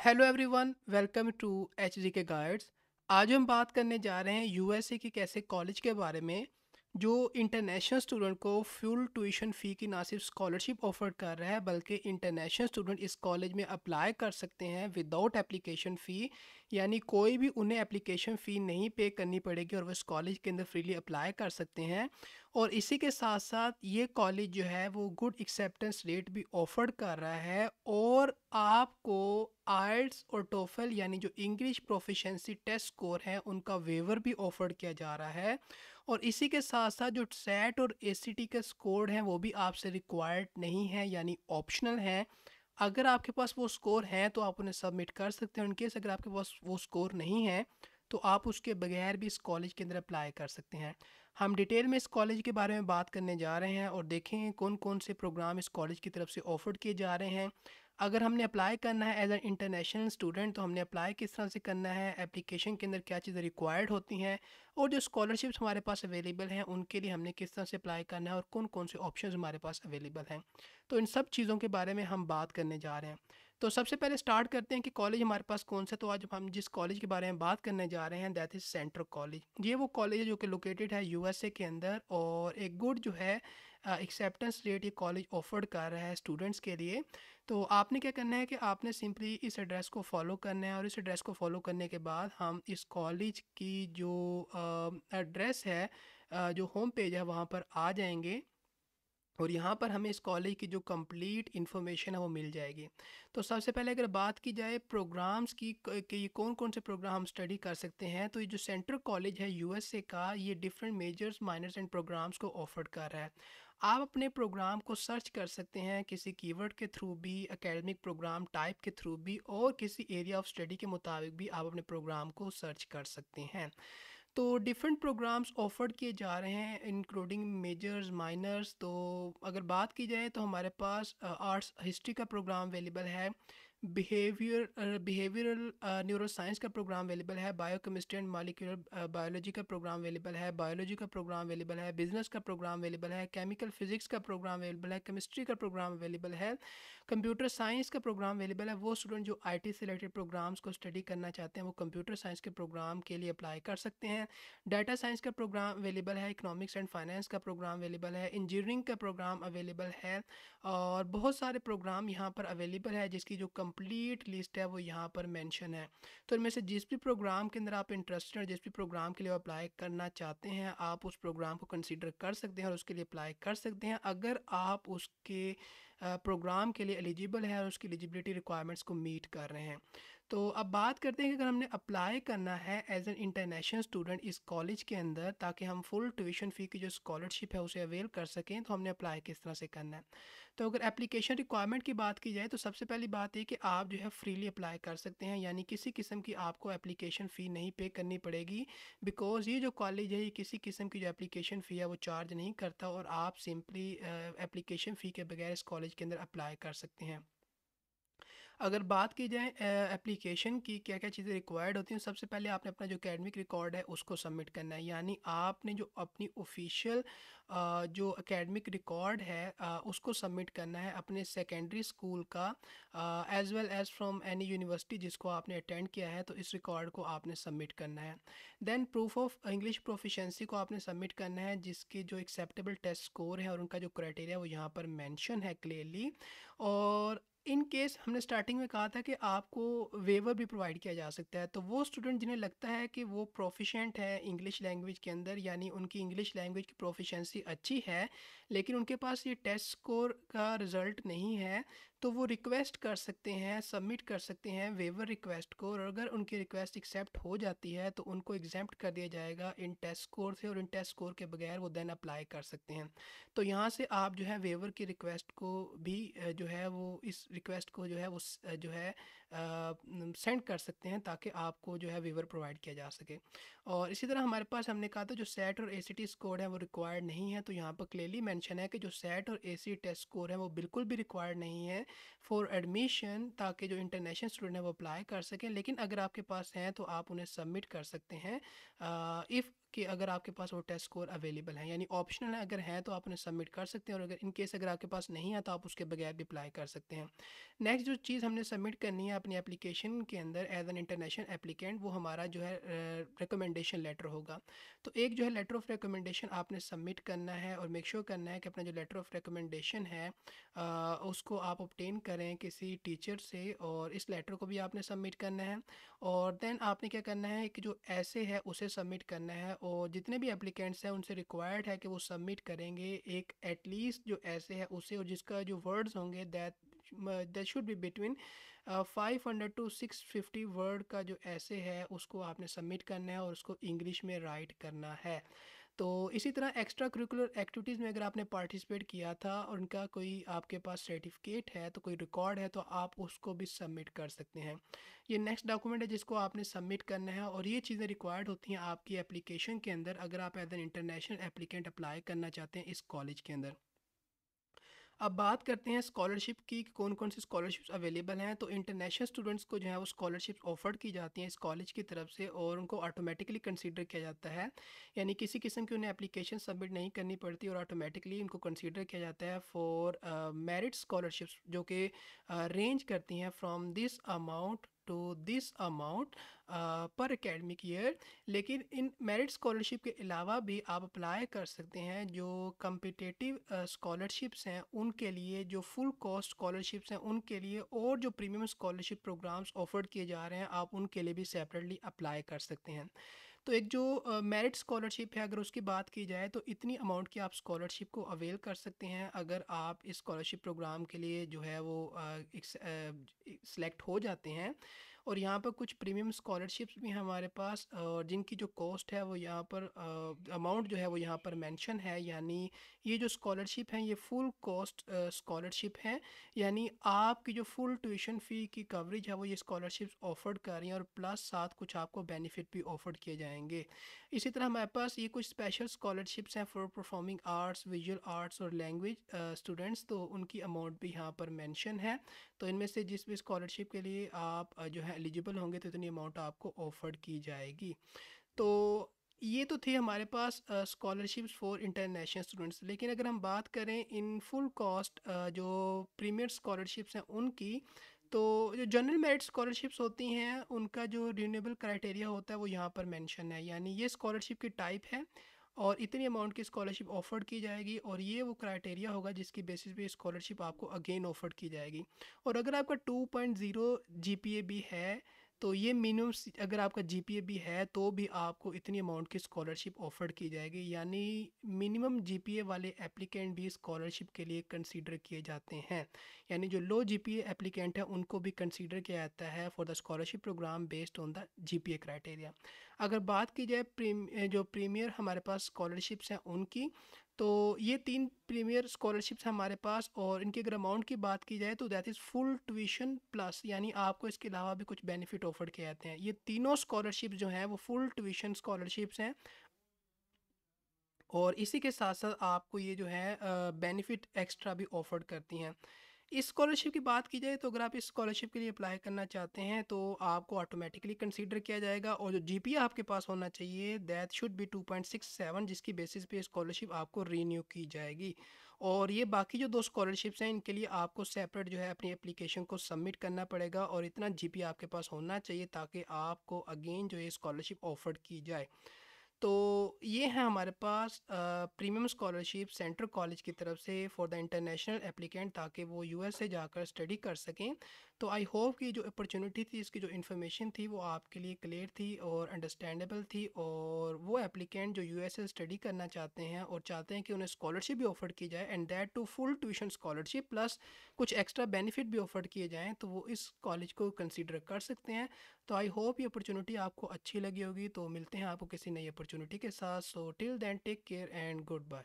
Hello everyone, welcome to H G K guides. आज हम बात करने जा रहे हैं यूएसए की कैसे कॉलेज के बारे में जो इंटरनेशनल स्टूडेंट को फुल ट्यूशन फ़ी की ना सिर्फ स्कॉलरशिप ऑफर कर रहा है बल्कि इंटरनेशनल स्टूडेंट इस कॉलेज में अप्लाई कर सकते हैं विदाउट एप्लीकेशन फ़ी। यानी कोई भी उन्हें एप्लीकेशन फ़ी नहीं पे करनी पड़ेगी और वो इस कॉलेज के अंदर फ्रीली अप्लाई कर सकते हैं। और इसी के साथ साथ ये कॉलेज जो है वो गुड एक्सेप्टेंस रेट भी ऑफर कर रहा है और आपको आइल्स और टोफल यानी जो इंग्लिश प्रोफिशिएंसी टेस्ट स्कोर है उनका वेवर भी ऑफर किया जा रहा है। और इसी के साथ साथ जो सेट और एसीटी के स्कोर हैं वो भी आपसे रिक्वायर्ड नहीं है यानी ऑप्शनल है। अगर आपके पास वो स्कोर हैं तो आप उन्हें सबमिट कर सकते हैं। उनकेस अगर आपके पास वो स्कोर नहीं है तो आप उसके बगैर भी इस कॉलेज के अंदर अप्लाई कर सकते हैं। हम डिटेल में इस कॉलेज के बारे में बात करने जा रहे हैं और देखेंगे कौन कौन से प्रोग्राम इस कॉलेज की तरफ से ऑफर किए जा रहे हैं। अगर हमने अप्लाई करना है एज एन इंटरनेशनल स्टूडेंट तो हमने अप्लाई किस तरह से करना है, एप्लीकेशन के अंदर क्या चीज़ें रिक्वायर्ड होती हैं और जो स्कॉलरशिप्स हमारे पास अवेलेबल हैं उनके लिए हमने किस तरह से अप्लाई करना है और कौन कौन से ऑप्शंस हमारे पास अवेलेबल हैं। तो इन सब चीज़ों के बारे में हम बात करने जा रहे हैं। तो सबसे पहले स्टार्ट करते हैं कि कॉलेज हमारे पास कौन सा। तो आज हम जिस कॉलेज के बारे में बात करने जा रहे हैं दैट इज़ सेंट्रल कॉलेज। ये वो कॉलेज है जो कि लोकेटेड है यूएसए के अंदर और एक गुड जो है एक्सेप्टेंस रेट ये कॉलेज ऑफर कर रहा है स्टूडेंट्स के लिए। तो आपने क्या करना है कि आपने सिंपली इस एड्रेस को फॉलो करना है और इस एड्रेस को फॉलो करने के बाद हम इस कॉलेज की जो एड्रेस है, जो होम पेज है वहाँ पर आ जाएंगे और यहाँ पर हमें इस कॉलेज की जो कंप्लीट इन्फॉर्मेशन है वो मिल जाएगी। तो सबसे पहले अगर बात की जाए प्रोग्राम्स की कि ये कौन कौन से प्रोग्राम हम स्टडी कर सकते हैं, तो ये जो सेंट्रल कॉलेज है यूएसए का ये different majors minors and programmes को ऑफर कर रहा है। आप अपने प्रोग्राम को सर्च कर सकते हैं किसी कीवर्ड के थ्रू भी, एकेडमिक प्रोग्राम टाइप के थ्रू भी और किसी एरिया ऑफ स्टडी के मुताबिक भी आप अपने प्रोग्राम को सर्च कर सकते हैं। तो डिफरेंट प्रोग्राम्स ऑफर किए जा रहे हैं इंक्लूडिंग मेजर्स माइनर्स। तो अगर बात की जाए तो हमारे पास आर्ट्स हिस्ट्री का प्रोग्राम अवेलेबल है, बिहेवियरल न्यूरो साइंस का प्रोग्राम अवेलेबल है, बायोकेमिस्ट्री एंड मॉलिक्यूलर बायोलॉजी का प्रोग्राम अवेलेबल है, बायोलॉजी का प्रोग्राम अवेलेबल है, बिजनेस का प्रोग्राम अवेलेबल है, केमिकल फिजिक्स का प्रोग्राम अवेलेबल है, केमिस्ट्री का प्रोग्राम अवेलेबल है, कंप्यूटर साइंस का प्रोग्राम अवेलेबल है। वो स्टूडेंट जो आईटी से रिलेटेड प्रोग्राम्स को स्टडी करना चाहते हैं वो कंप्यूटर साइंस के प्रोग्राम के लिए अप्लाई कर सकते हैं। डाटा साइंस का प्रोग्राम अवेलेबल है, इकोनॉमिक्स एंड फाइनेंस का प्रोग्राम अवेलेबल है, इंजीनियरिंग का प्रोग्राम अवेलेबल है और बहुत सारे प्रोग्राम यहाँ पर अवेलेबल है जिसकी जो कंप्लीट लिस्ट है वो यहाँ पर मेंशन है। तो इनमें से जिस भी प्रोग्राम के अंदर आप इंटरेस्टेड हैं, जिस भी प्रोग्राम के लिए अप्लाई करना चाहते हैं, आप उस प्रोग्राम को कंसीडर कर सकते हैं और उसके लिए अप्लाई कर सकते हैं अगर आप उसके प्रोग्राम के लिए एलिजिबल है और उसकी एलिजिबिलिटी रिक्वायरमेंट्स को मीट कर रहे हैं। तो अब बात करते हैं कि अगर हमने अप्लाई करना है एज एन इंटरनेशनल स्टूडेंट इस कॉलेज के अंदर ताकि हम फुल ट्यूशन फ़ी की जो स्कॉलरशिप है उसे अवेल कर सकें, तो हमने अप्लाई किस तरह से करना है। तो अगर एप्लीकेशन रिक्वायरमेंट की बात की जाए तो सबसे पहली बात ये कि आप जो है फ्रीली अप्लाई कर सकते हैं यानी किसी किस्म की आपको एप्लीकेशन फ़ी नहीं पे करनी पड़ेगी। बिकॉज़ ये जो कॉलेज है ये किसी किस्म की जो एप्लीकेशन फ़ी है वो चार्ज नहीं करता और आप सिंपली एप्लीकेशन फ़ी के बगैर इस कॉलेज के अंदर अप्लाई कर सकते हैं। अगर बात की जाए एप्लीकेशन की क्या क्या चीज़ें रिक्वायर्ड होती हैं, सबसे पहले आपने अपना जो एकेडमिक रिकॉर्ड है उसको सबमिट करना है। यानी आपने जो अपनी ऑफिशियल जो एकेडमिक रिकॉर्ड है उसको सबमिट करना है अपने सेकेंडरी स्कूल का as well as from any university जिसको आपने अटेंड किया है, तो इस रिकॉर्ड को आपने सबमिट करना है। Then proof of English proficiency को आपने सबमिट करना है जिसके जो एक्सेप्टेबल टेस्ट स्कोर है और उनका जो क्राइटेरिया वो यहाँ पर मेंशन है क्लियरली। और इन केस हमने स्टार्टिंग में कहा था कि आपको वेवर भी प्रोवाइड किया जा सकता है। तो वो स्टूडेंट जिन्हें लगता है कि वो प्रोफिशेंट है इंग्लिश लैंग्वेज के अंदर यानी उनकी इंग्लिश लैंग्वेज की प्रोफिशेंसी अच्छी है लेकिन उनके पास ये टेस्ट स्कोर का रिज़ल्ट नहीं है, तो वो रिक्वेस्ट कर सकते हैं, सबमिट कर सकते हैं वेवर रिक्वेस्ट को और अगर उनकी रिक्वेस्ट एक्सेप्ट हो जाती है तो उनको एग्जेम्प्ट कर दिया जाएगा इन टेस्ट स्कोर से और इन टेस्ट स्कोर के बगैर वो देन अप्लाई कर सकते हैं। तो यहाँ से आप जो है वेवर की रिक्वेस्ट को भी जो है वो इस रिक्वेस्ट को जो है वो जो है सेंड कर सकते हैं ताकि आपको जो है वेवर प्रोवाइड किया जा सके। और इसी तरह हमारे पास हमने कहा था जो सेट और एसीटी स्कोर है वो रिक्वायर्ड नहीं है, तो यहाँ पर क्लियरली मेंशन है कि जो सेट और एसी टेस्ट स्कोर है वो बिल्कुल भी रिक्वायर्ड नहीं है फॉर एडमिशन ताकि जो इंटरनेशनल स्टूडेंट है वो अप्लाई कर सकें। लेकिन अगर आपके पास हैं तो आप उन्हें सबमिट कर सकते हैं इफ़ कि अगर आपके पास वो टेस्ट स्कोर अवेलेबल है, यानी ऑप्शनल है, अगर है तो आप उन्हें सबमिट कर सकते हैं, और अगर इन केस अगर आपके पास नहीं है तो आप उसके बगैर भी अप्लाई कर सकते हैं। नेक्स्ट जो चीज़ हमने सबमिट करनी है अपनी एप्लीकेशन के अंदर एज एन इंटरनेशनल एप्लीकेंट, वो हमारा जो है रिकमेंडेशन लेटर होगा। तो एक जो है लेटर ऑफ रिकमेंडेशन आपने सबमिट करना है, और मेक श्योर करना है कि अपना जो लेटर ऑफ रिकमेंडेशन है उसको आप ऑब्टेन करें किसी टीचर से, और इस लेटर को भी आपने सबमिट करना है। और देन आपने क्या करना है कि जो ऐसे है उसे सबमिट करना है, और जितने भी एप्लीकेंट्स हैं उनसे रिक्वायर्ड है कि वो सबमिट करेंगे एक एटलीस्ट जो ऐसे है उसे, और जिसका जो वर्ड्स होंगे that should be between 500 to 650 word का जो ऐसे है उसको आपने सबमिट करना है, और उसको इंग्लिश में राइट करना है। तो इसी तरह एक्स्ट्रा करिकुलर एक्टिविटीज़ में अगर आपने पार्टिसिपेट किया था और उनका कोई आपके पास सर्टिफिकेट है, तो कोई रिकॉर्ड है, तो आप उसको भी सबमिट कर सकते हैं। ये नेक्स्ट डॉक्यूमेंट है जिसको आपने सबमिट करना है, और ये चीज़ें रिक्वायर्ड होती हैं आपकी एप्लीकेशन के अंदर अगर आप as an international applicant apply करना चाहते हैं इस कॉलेज के अंदर। अब बात करते हैं स्कॉलरशिप की कि कौन कौन सी स्कॉलरशिप्स अवेलेबल हैं। तो इंटरनेशनल स्टूडेंट्स को जो है वो स्कॉलरशिप ऑफर की जाती हैं इस कॉलेज की तरफ से, और उनको ऑटोमेटिकली कंसीडर किया जाता है, यानी किसी किस्म की उन्हें एप्लीकेशन सबमिट नहीं करनी पड़ती, और ऑटोमेटिकली उनको कंसीडर किया जाता है फॉर मेरिट स्कॉलरशिप्स, जो कि रेंज करती हैं from this amount to this amount पर एकेडमिक ईयर। लेकिन इन मेरिट स्कॉलरशिप के अलावा भी आप अप्लाई कर सकते हैं जो कम्पिटिटिव स्कॉलरशिप्स हैं उनके लिए, जो फुल कॉस्ट स्कॉलरशिप्स हैं उनके लिए, और जो प्रीमियम स्कॉलरशिप प्रोग्राम्स ऑफर किए जा रहे हैं आप उनके लिए भी सेपरेटली अप्लाई कर सकते हैं। तो एक जो मेरिट स्कॉलरशिप है अगर उसकी बात की जाए तो इतनी अमाउंट की आप स्कॉलरशिप को अवेल कर सकते हैं अगर आप इस स्कॉलरशिप प्रोग्राम के लिए जो है वो सिलेक्ट हो जाते हैं। और यहाँ पर कुछ प्रीमियम स्कॉलरशिप्स भी हैं हमारे पास, और जिनकी जो कॉस्ट है वो यहाँ पर अमाउंट जो है वो यहाँ पर मेंशन है, यानी ये जो स्कॉलरशिप हैं ये फुल कॉस्ट स्कॉलरशिप हैं, यानी आपकी जो फुल ट्यूशन फ़ी की कवरेज है वो ये स्कॉलरशिप्स ऑफर्ड कर रही हैं, और प्लस साथ कुछ आपको बेनिफिट भी ऑफर्ड किए जाएंगे। इसी तरह हमारे पास ये कुछ स्पेशल स्कॉलरशिप्स हैं for performing arts, visual arts और लैंग्वेज स्टूडेंट्स, तो उनकी अमाउंट भी यहाँ पर मेंशन है। तो इनमें से जिस भी स्कॉलरशिप के लिए आप जो है एलिजिबल होंगे तो इतनी अमाउंट आपको ऑफर्ड की जाएगी। तो ये तो थी हमारे पास स्कॉलरशिप्स फॉर इंटरनेशनल स्टूडेंट्स। लेकिन अगर हम बात करें इन फुल कॉस्ट जो प्रीमियर स्कॉलरशिप्स हैं उनकी, तो जो जनरल मेरिट स्कॉलरशिप्स होती हैं उनका जो रिन्यूएबल क्राइटेरिया होता है वो यहाँ पर मेंशन है, यानी ये स्कॉलरशिप की टाइप है और इतनी अमाउंट की स्कॉलरशिप ऑफर्ड की जाएगी, और ये वो क्राइटेरिया होगा जिसकी बेसिस पे स्कॉलरशिप आपको अगेन ऑफर्ड की जाएगी। और अगर आपका 2.0 जीपीए भी है तो ये मिनिमम, अगर आपका जीपीए भी है तो भी आपको इतनी अमाउंट की स्कॉलरशिप ऑफर्ड की जाएगी, यानी मिनिमम जीपीए वाले एप्लीकेंट भी स्कॉलरशिप के लिए कंसीडर किए जाते हैं, यानी जो लो जीपीए एप्लीकेंट है उनको भी कंसीडर किया जाता है for the scholarship programme based on the GPA criteria. अगर बात की जाए जो प्रीमियर हमारे पास स्कॉलरशिप्स हैं उनकी, तो ये 3 प्रीमियर स्कॉलरशिप्स हैं हमारे पास, और इनकी अगर अमाउंट की बात की जाए तो that is full tuition plus, यानी आपको इसके अलावा भी कुछ बेनिफिट ऑफर किए जाते हैं। ये तीनों स्कॉलरशिप जो हैं वो फुल ट्यूशन स्कॉलरशिप्स हैं, और इसी के साथ साथ आपको ये जो है बेनिफिट एक्स्ट्रा भी ऑफर्ड करती हैं। इस स्कॉलरशिप की बात की जाए तो अगर आप इस स्कॉलरशिप के लिए अप्लाई करना चाहते हैं तो आपको ऑटोमेटिकली कंसीडर किया जाएगा, और जो जीपीए आपके पास होना चाहिए दैट शुड बी 2.67, जिसकी बेसिस पे स्कॉलरशिप आपको रीन्यू की जाएगी। और ये बाकी जो 2 स्कॉलरशिप्स हैं इनके लिए आपको सेपरेट जो है अपनी एप्लीकेशन को सबमिट करना पड़ेगा, और इतना जीपीए आपके पास होना चाहिए ताकि आपको अगेन जो है स्कॉलरशिप ऑफर्ड की जाए। तो ये है हमारे पास प्रीमियम स्कॉलरशिप सेंट्रल कॉलेज की तरफ से फॉर द इंटरनेशनल एप्लीकेंट, ताकि वो यूएस से जाकर स्टडी कर सकें। तो आई होप कि जो अपॉर्चुनिटी थी, इसकी जो इन्फॉर्मेशन थी वो आपके लिए क्लियर थी और अंडरस्टैंडेबल थी, और वो एप्लीकेंट जो यूएस से स्टडी करना चाहते हैं और चाहते हैं कि उन्हें स्कॉलरशिप भी ऑफर की जाए and that too full tuition scholarship plus कुछ एक्स्ट्रा बेनिफिट भी ऑफर किए जाएँ, तो वो इस कॉलेज को कंसिडर कर सकते हैं। तो आई होप ये अपॉर्चुनिटी आपको अच्छी लगी होगी। तो मिलते हैं आपको किसी नई अपॉर्चुनिटी के साथ। So till then take care and good bye.